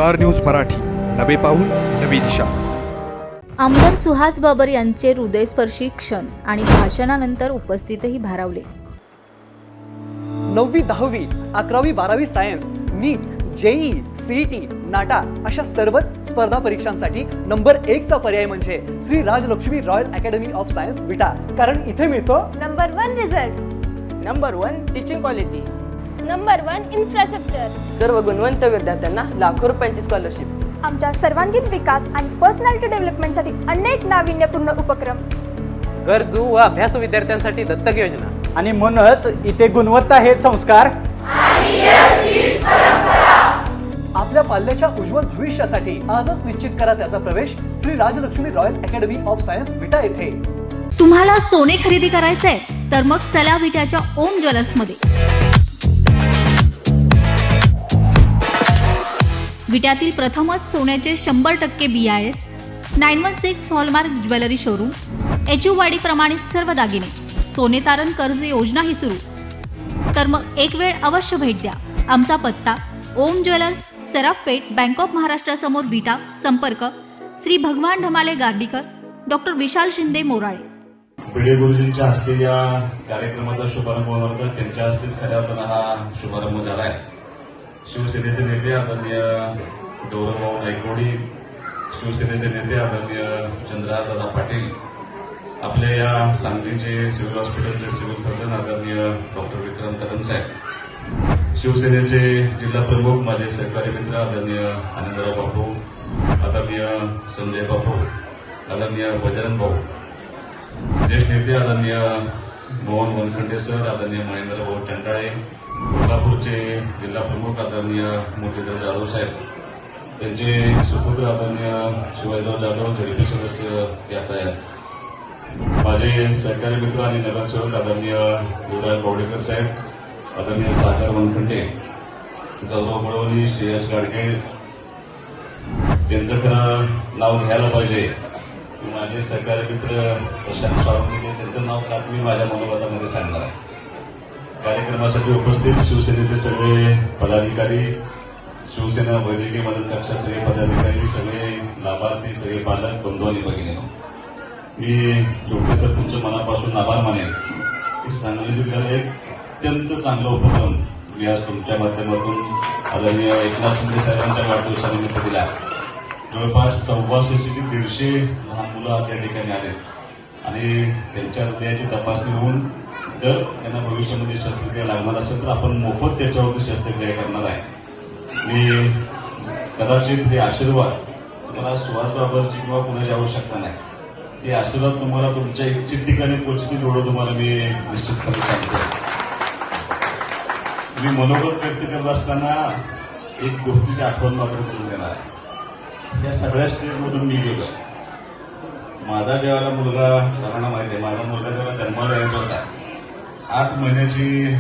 Star news Marathi, नवे पाऊल नवी दिशा. आमदार सुहास बाबर यांचे हृदयस्पर्शी क्षण आणि भाषणानंतर उपस्थितही भारावले. 9वी 10वी 11वी 12वी science, NEET, JEE, CET, NATA अशा सर्वच स्पर्धा परीक्षांसाठी नंबर 1 चा पर्याय म्हणजे Shri Rajlakshmi royal academy of science Vita. कारण इथे मिळतो number 1 result, number 1 teaching quality, number 1 infrastructure, सर्व गुणवंत विद्यार्थ्यांना लाखो रुपयांची स्कॉलरशिप, आमच्या सर्वांगीण विकास आणि पर्सनॅलिटी डेव्हलपमेंटसाठी अनेक नाविन्यपूर्ण उपक्रम, गरजू व अभ्यासू विद्यार्थ्यांसाठी दत्तक योजना. आणि म्हणूनच इथे गुणवत्ता हे संस्कार आपल्या पाल्याच्या उज्ज्वल भविष्यासाठी आजच निश्चित करा त्याचा प्रवेश Shri Rajlakshmi royal academy of science Vita येथे. तुम्हाला सोने खरेदी करायचंय तर मग चला विट्याच्या ओम ज्वेलर्स मध्ये. विट्यातील प्रथमच सोन्याचे 100% BIS 916 hallmark jewellery showroom, HUID प्रमाणित सर्व दागिने, सोने तारण कर्ज योजना ही सुरू. तर मग एक वेळ अवश्य भेट द्या. आमचा पत्ता ओम ज्वेलर्स, सराफपेठ, बँक ऑफ महाराष्ट्र समोर विटा. संपर्क श्री भगवान ढमाले गार्डीकर, डॉक्टर विशाल शिंदे मोराळे. भिडे गुरुजींच्या हस्ते या कार्यक्रमाचा शुभारंभ होणार होता. त्यांच्या हस्तेच खऱ्या अर्थानं हा शुभारंभ झाला आहे. शिवसेनेचे नेते आदरणीय गौरवभाऊ नायकवडी, शिवसेनेचे नेते आदरणीय चंद्रहारदादा पाटील, आपल्या या सांगलीचे सिव्हिल हॉस्पिटलचे सिव्हिल सर्जन आदरणीय डॉक्टर विक्रम कदम साहेब, शिवसेनेचे जिल्हा प्रमुख माझे सहकारी मित्र आदरणीय आनंदराव बापू, आदरणीय संजय बापू, आदरणीय बजरंग भाऊ, ज्येष्ठ नेते आदरणीय मोहन वनखंडे सर, आदरणीय महेंद्र भाऊ चंडाळे, कोल्हापूरचे जिल्हा प्रमुख आदरणीय मुरलीधर जाधव साहेब, त्यांचे सुपुत्र आदरणीय शिवाजीराव जाधव, झडपी सदस्य ते आता आहेत. माझे सहकारी मित्र आणि नगरसेवक आदरणीय युवराज बावडेकर साहेब, आदरणीय सागर वनखंडे, गौरव बळवणी, श्रेयस गाडगे, त्यांचं खरं नाव घ्यायला पाहिजे. माझे सहकारी मित्र प्रशांत सावंत, त्यांचं नाव का मी माझ्या मनोगतामध्ये सांगणार आहे. कार्यक्रमासाठी उपस्थित शिवसेनेचे सगळे पदाधिकारी, शिवसेना वैद्यकीय मदत कक्षा सगळे पदाधिकारी, सगळे लाभार्थी, सगळे पालक, बंधू आणि भगिनींनो, मी छोटेस तर तुमच्या मनापासून आभार मानेन की सांगली जिल्ह्याला एक अत्यंत चांगला उपक्रम मी आज तुमच्या माध्यमातून आदरणीय एकनाथ शिंदे साहेबांच्या वाढदिवसानिमित्त दिला. जवळपास 1400 ते 150 लहान मुलं आज या ठिकाणी आलेत आणि त्यांच्या हृदयाची तपासणी होऊन जर त्यांना भविष्यामध्ये शस्त्रक्रिया लागणार असेल तर आपण मोफत त्याच्यावरती शस्त्रक्रिया करणार आहे. मी कदाचित हे आशीर्वाद तुम्हाला सुहास बाबरची किंवा कुणाची आवश्यकता नाही, हे आशीर्वाद तुम्हाला तुमच्या इच्छित ठिकाणी पोहोचतील एवढं तुम्हाला मी निश्चितपणे सांगतो. मी मनोगत व्यक्त करत असताना एक गोष्टीची आठवण मात्र करून देणार आहे. या सगळ्या स्टेजमधून मी गेलो. माझा जेव्हा मुलगा, सर्वांना माहिती आहे, माझा मुलगा जेव्हा जन्माला यायचा होता, 8 महिन्याची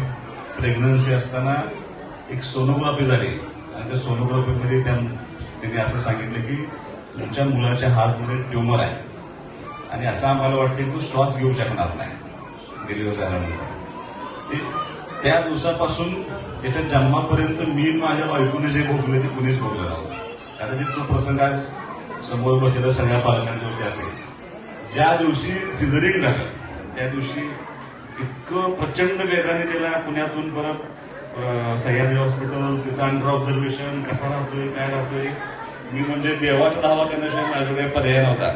प्रेग्नन्सी असताना एक सोनोग्राफी झाली आणि त्या सोनोग्राफीमध्ये त्यांनी असं सांगितलं की तुमच्या मुलाच्या हार्टमध्ये ट्युमर आहे आणि असं आम्हाला वाटतं की तो श्वास घेऊ शकणार नाही डिलिव्हरी झाल्यानंतर. त्या दिवसापासून त्याच्या जन्मापर्यंत मी माझ्या बायकोने जे भोगले ते कुणीच भोगलं नव्हतं. कदाचित तो प्रसंग आज समोर बसलेल्या सगळ्या पालकांवरती असेल. ज्या दिवशी सिझरिंग झालं त्या दिवशी इतकं प्रचंड वेगाने त्याला पुण्यातून परत सह्याद्री हॉस्पिटल, तिथं अंडर ऑब्झर्वेशन, कसा राहतोय काय राहतोय, मी म्हणजे देवाचा दावा करण्याशिवाय माझ्याकडे पर्याय नव्हता.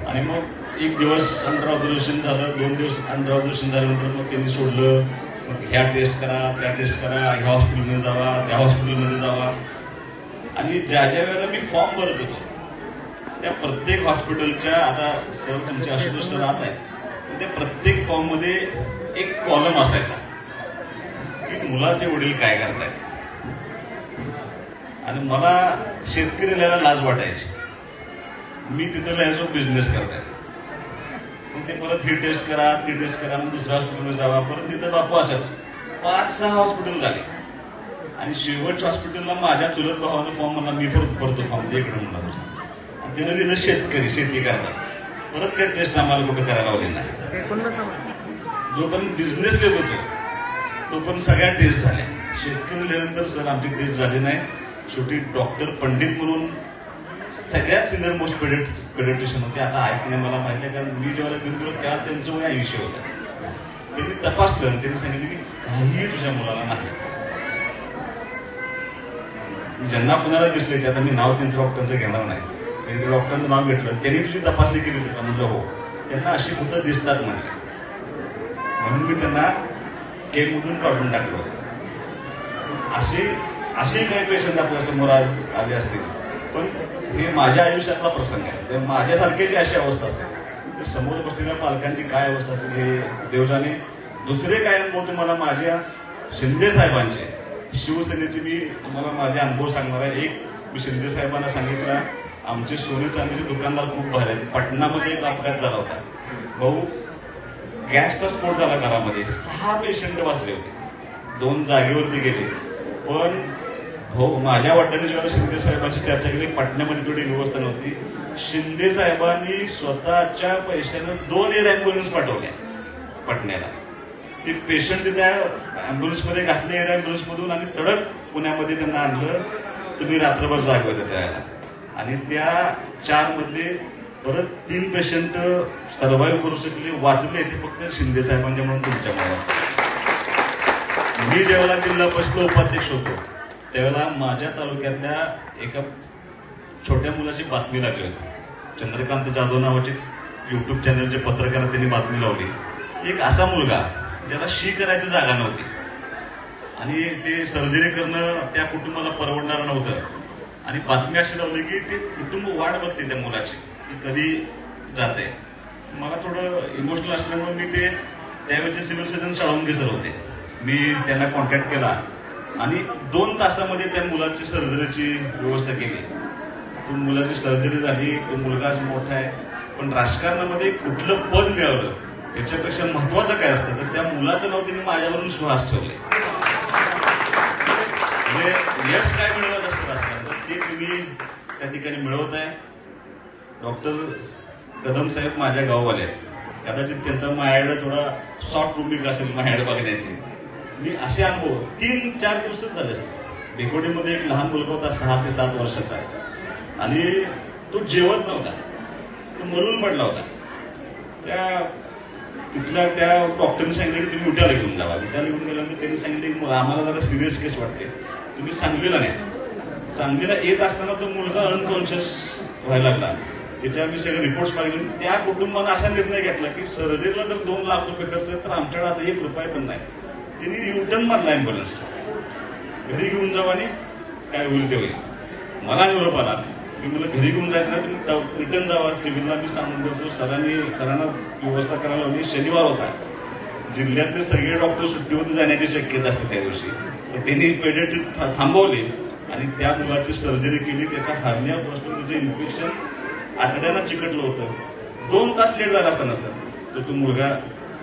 आणि मग एक दिवस अंडर ऑब्झर्वेशन झालं, 2 दिवस अंडर ऑब्झर्वेशन झाल्यानंतर मग त्यांनी सोडलं. मग ह्या टेस्ट करा, त्या टेस्ट करा, ह्या हॉस्पिटलमध्ये जावा, त्या हॉस्पिटलमध्ये जावा. आणि ज्या ज्या वेळेला मी फॉर्म भरत होतो त्या प्रत्येक हॉस्पिटलच्या, आता सर तुमचे आशुतोष सर आत आहे, त्या प्रत्येक फॉर्म मध्ये एक कॉलम असायचा की मुलाचे वडील काय करतायत. आणि मला शेतकरी लिहायला लाज वाटायची. मी तिथं लिहायचो बिझनेस करताय. मग ते परत ही टेस्ट करा, ती टेस्ट करा, मग दुसऱ्या हॉस्पिटलमध्ये जावा, परत तिथं बापू असायचं. 5-6 हॉस्पिटल झाले आणि शेवटच्या हॉस्पिटलला माझ्या चुलत भावानं फॉर्म म्हणला, मी परत भरतो फॉर्म ते इकडे म्हणला तुझा. आणि त्यानं लिहिलं शेतकरी, शेती करतात. परत काही टेस्ट आम्हाला कुठे करायला लावली नाही. जोपर्यंत बिझनेस लिहित होतो तोपर्यंत सगळ्या टेस्ट झाल्या. शेतकरी लिहिल्यानंतर सर आमची टेस्ट झाली नाही, शेवटी डॉक्टर पंडित म्हणून सगळ्यात सिनियर मोस्ट पेडिट्रिशियन होते. आता आहे की नाही मला माहिती आहे, कारण मी जेव्हा घेऊन गेलो तेव्हा त्यांचं वय 80 होतं. त्यांनी तपासलं आणि त्यांनी सांगितलं की काहीही तुझ्या मुलाला नाही. ज्यांना कुणाला दिसले ते, आता मी नाव त्यांचं डॉक्टरचं घेणार नाही, त्यांनी डॉक्टरांचं नाव घेतलं, त्यांनी तुझी तपासणी केली होती का? म्हणलं हो. त्यांना अशी भूतं दिसतात म्हणजे, म्हणून मी त्यांना केममधून काढून टाकलं होतं. असे काही पेशंट आपल्या समोर आज आले असतील, पण हे माझ्या आयुष्यातला प्रसंग आहे. तर माझ्यासारख्याची अशी अवस्था असेल तर समोर बसलेल्या पालकांची काय अवस्था असेल हे देवजाने. दुसरे काय अनुभव तुम्हाला माझ्या शिंदे साहेबांचे, शिवसेनेचे मी तुम्हाला माझे अनुभव सांगणार आहे. एक मी शिंदे साहेबांना सांगितलं, आमचे सोने चांदीचे दुकानदार खूप भारी आहेत. पटनामध्ये एक अपघात झाला होता भाऊ, गॅसचा स्फोट झाला घरामध्ये, 6 पेशंट वाचले होते, 2 जागेवरती गेले. पण हो, माझ्या वडिलांनी जेव्हा शिंदे साहेबांची चर्चा केली, पटण्यामध्ये थोडी व्यवस्था नव्हती. शिंदे साहेबांनी स्वतःच्या पैशानं 2 एअर अँब्युलन्स पाठवल्या पटण्याला. ते पेशंट त्या अँब्युलन्समध्ये घातले एअर अँब्युलन्समधून आणि तडक पुण्यामध्ये त्यांना आणलं. तुम्ही रात्रभर जागे होते त्यावेळेला. आणि त्या 4 मधले परत 3 पेशंट सर्व्हाइव्ह करू शकले, वाचले ते फक्त शिंदे साहेबांच्या म्हणून तुमच्यामुळे. मी जेव्हा जिल्हा परिषद उपाध्यक्ष होतो त्यावेळेला माझ्या तालुक्यातल्या एका छोट्या मुलाची बातमी लागली होती. चंद्रकांत जाधव नावाचे युट्यूब चॅनलचे पत्रकार त्यांनी बातमी लावली. एक असा मुलगा ज्याला शी करायची जागा नव्हती आणि ते सर्जरी करणं त्या कुटुंबाला परवडणार नव्हतं. आणि बातमी अशी लावली की ते कुटुंब वाट बघते त्या मुलाची की कधी जाते. मला थोडं इमोशनल असल्यामुळे मी ते त्यावेळेचे सिव्हिल सर्जन शाळुंगे सर होते, मी त्यांना कॉन्टॅक्ट केला आणि 2 तासामध्ये त्या मुलाची सर्जरीची व्यवस्था केली. तो मुलाची सर्जरी झाली. तो मुलगा मोठा आहे, पण राजकारणामध्ये कुठलं पद मिळवलं याच्यापेक्षा महत्वाचं काय असतं तर त्या मुलाचं नाव त्यांनी माझ्यावरून सुहास ठेवले. म्हणजे यश काय मिळवत असतं राजकारणात ते तुम्ही त्या ठिकाणी मिळवत आहे. डॉक्टर कदम साहेब माझ्या गाववाले आहेत. कदाचित त्यांचा माझ्याकडे थोडा सॉफ्ट भूमिका असेल माझ्याकडे बघण्याची. मी असे अनुभव 3-4 दिवसच झाले असते. भिकोडीमध्ये एक लहान मुलगा होता 6 ते 7 वर्षाचा आणि तो जेवत नव्हता, तो मरून पडला होता. तिथल्या त्या डॉक्टरने सांगितलं की तुम्ही उट्याला घेऊन जावा. उट्याला घेऊन गेल्यानंतर त्यांनी सांगितलं की आम्हाला जरा सिरियस केस वाटते, तुम्ही सांगलीला नाही. सांगलीला येत असताना तो मुलगा अनकॉन्शियस व्हायला लागला. त्याच्यावर मी सगळे रिपोर्ट्स पाहिले. त्या कुटुंबानं असा निर्णय घेतला की सर्जरीला जर 2 लाख रुपये खर्च तर आमच्याकडे असं 1 रुपया पण नाही. त्यांनी युटर्न मारला अँब्युलन्स, घरी घेऊन जावा आणि काय होईल ते होईल. मला निरोप आला, मी मला घरी घेऊन जायचं नाही, तुम्ही रिटर्न जावा सिव्हिलला. मी सांगून देतो सरांना व्यवस्था करायला लावली. शनिवार होता, जिल्ह्यातले सगळे डॉक्टर सुट्टीवरती जाण्याची शक्यता असते त्या दिवशी. तर त्यांनी पेडियाट्रिक थांबवले आणि त्या मुलाची सर्जरी केली. त्याचा हार्निया बसलं, त्याचं इन्फेक्शन आतड्याला चिकटलं होतं. 2 तास लेट झाला असताना सर तो मुलगा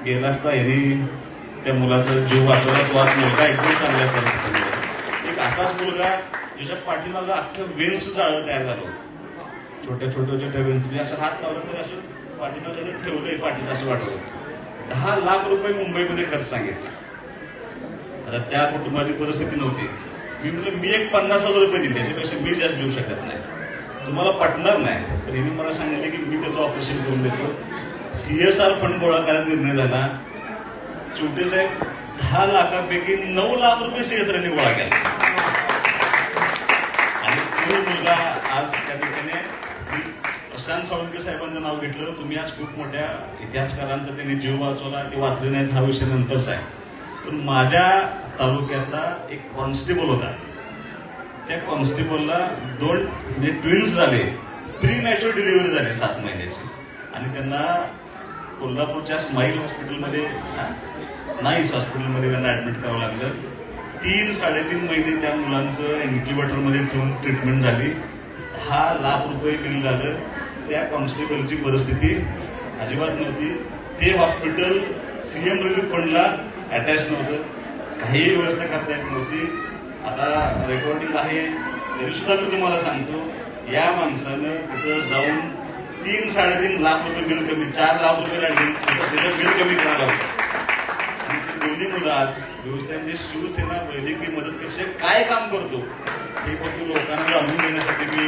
गेला असता. यांनी त्या मुलाचा जीव वाचवला. तो आज मुलगा एकदम चांगल्या परिस्थितीमध्ये. एक असाच मुलगा ज्याच्या पाठीमागं अख्ख्या वेन्स जाळं तयार झालं होतं. छोट्या वेन्स मी असं हात लावला तर असं पाठीमागं ठेवलंय पाठीत असं वाटत होतं. 10 लाख रुपये मुंबईमध्ये खर्च सांगितला. आता त्या कुटुंबाची परिस्थिती नव्हती. मी म्हटलं मी एक 50,000 रुपये दिले, त्याच्यापेक्षा मी जास्त देऊ शकत नाही, तुम्हाला पटणार नाही. तर यांनी मला सांगितलं की मी त्याचं ऑपरेशन करून देतो. CSR फंड गोळा करायचा निर्णय झाला. चौटे साहेब 10 लाखापैकी 9 लाख रुपये CSRने गोळा केला. आणि तो मुलगा आज त्या ठिकाणी प्रशांत साळुंके साहेबांचं नाव घेतलं. तुम्ही आज खूप मोठ्या इतिहासकारांचा त्यांनी जीव वाचवला, ते वाचले नाहीत हा विषय नंतरचा आहे. पण माझ्या तालुक्यातला एक कॉन्स्टेबल होता. त्या कॉन्स्टेबलला 2 ट्विन्स झाले, प्री मॅच्युअर डिलिव्हरी झाली 7 महिन्याची. आणि त्यांना कोल्हापूरच्या स्माईल हॉस्पिटलमध्ये, नाईस हॉस्पिटलमध्ये त्यांना ऍडमिट करावं लागलं. 3-3.5 महिने त्या मुलांचं इन्क्युबेटरमध्ये ठेवून ट्रीटमेंट झाली. 10 लाख रुपये बिल झालं. त्या कॉन्स्टेबलची परिस्थिती अजिबात नव्हती. ते हॉस्पिटल CM रिलीफ फंडला अटॅच नव्हतं, काही व्यवस्था करता येत नव्हती. आता रेकॉर्डिंग आहे तरी सुद्धा मी तुम्हाला सांगतो, या माणसानं तिथं जाऊन 3-3.5 लाख रुपये बिल कमी, 4 लाख रुपये त्याचं बिल कमी करायला होतं. आणि ते दोन्ही मुलं आज व्यवसाय म्हणजे शिवसेना वैद्यकीय मदत कक्षा काय काम करतो हे फक्त लोकांना जाणून देण्यासाठी मी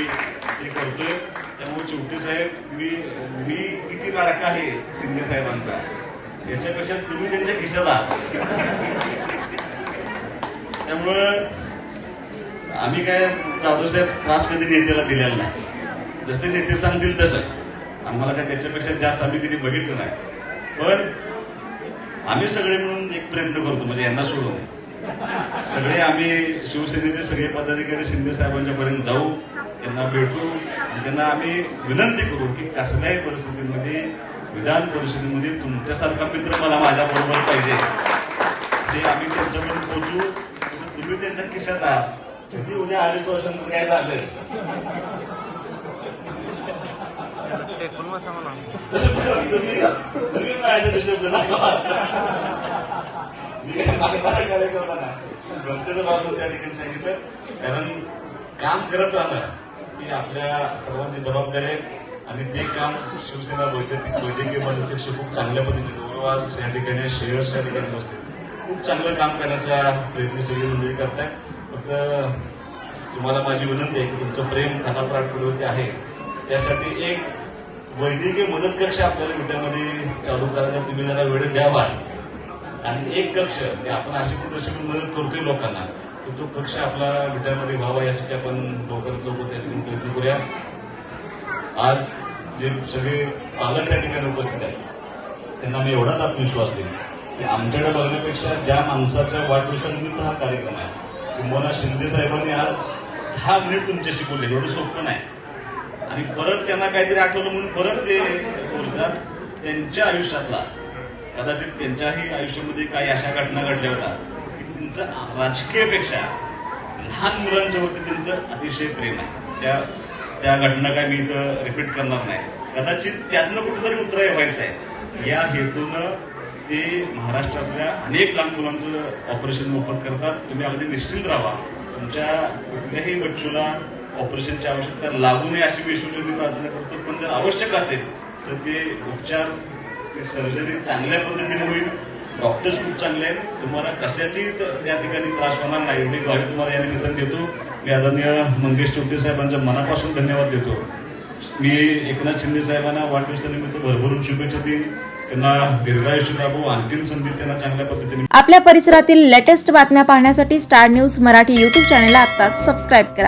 हे करतोय. त्यामुळे चिवटे साहेब मी किती लाडका आहे शिंदे साहेबांचा याच्यापेक्षा तुम्ही त्यांच्या खिशात आहात. त्यामुळं आम्ही काय जाधव साहेब त्रास कधी नेत्याला दिलेला नाही. जसे नेते सांगतील तसं आम्हाला काय त्याच्यापेक्षा जास्त आम्ही कधी बघितलं नाही. पण आम्ही सगळे मिळून एक प्रयत्न करतो, म्हणजे यांना सोडून सगळे आम्ही शिवसेनेचे सगळे पदाधिकारी शिंदे साहेबांच्या पर्यंत जाऊ, त्यांना भेटू आणि त्यांना आम्ही विनंती करू की कसल्याही परिस्थितीमध्ये विधान परिषदेमध्ये तुमच्यासारखा मित्र मला माझ्या बरोबर पाहिजे. ते आम्ही त्यांच्यापर्यंत पोहोचू. तुम्ही त्यांच्या खिशात आहात. कधी उद्या 2.5 वर्षांनंतर काय झालं तुम्ही माझ्या डिस्टर्ब जनतेचं बाजू त्या ठिकाणी सांगितलं. कारण काम करत राहणं ही आपल्या सर्वांची जबाबदारी आहे आणि ते काम शिवसेना वैद्यकीय मदतीपेक्षा खूप चांगल्या पद्धतीने गौरवास या ठिकाणी शेअर्स या ठिकाणी बसते. खूप चांगलं काम करण्याचा प्रयत्न सगळी मंडळी करताय. फक्त तुम्हाला माझी विनंती आहे की तुमचं प्रेम खानाप्राटपूर्वती आहे, त्यासाठी एक वैद्यकीय मदत कक्ष आपल्याला विट्यामध्ये चालू करायला तुम्ही जरा वेळ द्यावा. आणि एक कक्ष आपण अशी तशी मदत करतोय लोकांना, तर तो कक्ष आपला विट्यामध्ये व्हावा यासाठी आपण लवकरात लवकर त्या ठिकाणी प्रयत्न करूया. आज जे सगळे पालक या ठिकाणी उपस्थित आहेत त्यांना मी एवढाच आत्मविश्वास देईन की आमच्याकडे बघण्यापेक्षा ज्या माणसाच्या वाढदिवसानिमित्त हा कार्यक्रम आहे, किंवा शिंदे साहेबांनी आज 10 मिनिट तुमच्याशी बोलले, एवढं सोपं नाही. आणि परत त्यांना काहीतरी आठवलं म्हणून परत ते बोलतात. त्यांच्या आयुष्यातला कदाचित त्यांच्याही आयुष्यामध्ये काही अशा घटना घडल्या होत्या की त्यांचं राजकीयपेक्षा लहान मुलांच्या वरती त्यांचं अतिशय प्रेम आहे. त्या घटना काय मी इथं रिपीट करणार नाही. कदाचित त्यातनं कुठेतरी उतराय व्हायचं आहे या हेतूनं ते महाराष्ट्रातल्या अनेक लहान मुलांचं ऑपरेशन मोफत करतात. तुम्ही अगदी निश्चिंत राहा, तुमच्या कुठल्याही बच्चूला ऑपरेशनची आवश्यकता लागू नये अशी मी ईश्वराची प्रार्थना करतो. पण जर आवश्यक असेल तर ते उपचार, ती सर्जरी चांगल्या पद्धतीने होईल. डॉक्टर्स खूप चांगले आहेत, तुम्हाला कशाची त्या ठिकाणी त्रास होणार नाही एवढी ग्वाही तुम्हाला या निमित्ताने देतो. मी आदरणीय मंगेश चिवटे साहेबांच्या मनापासून धन्यवाद देतो. मी एकनाथ शिंदे साहेबांना वाढदिवसानिमित्त भरभरून शुभेच्छा देईन. त्यांना दीर्घायुष्य लाभो, अंतिम संधी त्यांना चांगल्या पद्धतीने. आपल्या परिसरातील लेटेस्ट बातम्या पाहण्यासाठी स्टार न्यूज मराठी YouTube चॅनलला आत्ताच सबस्क्राईब करा.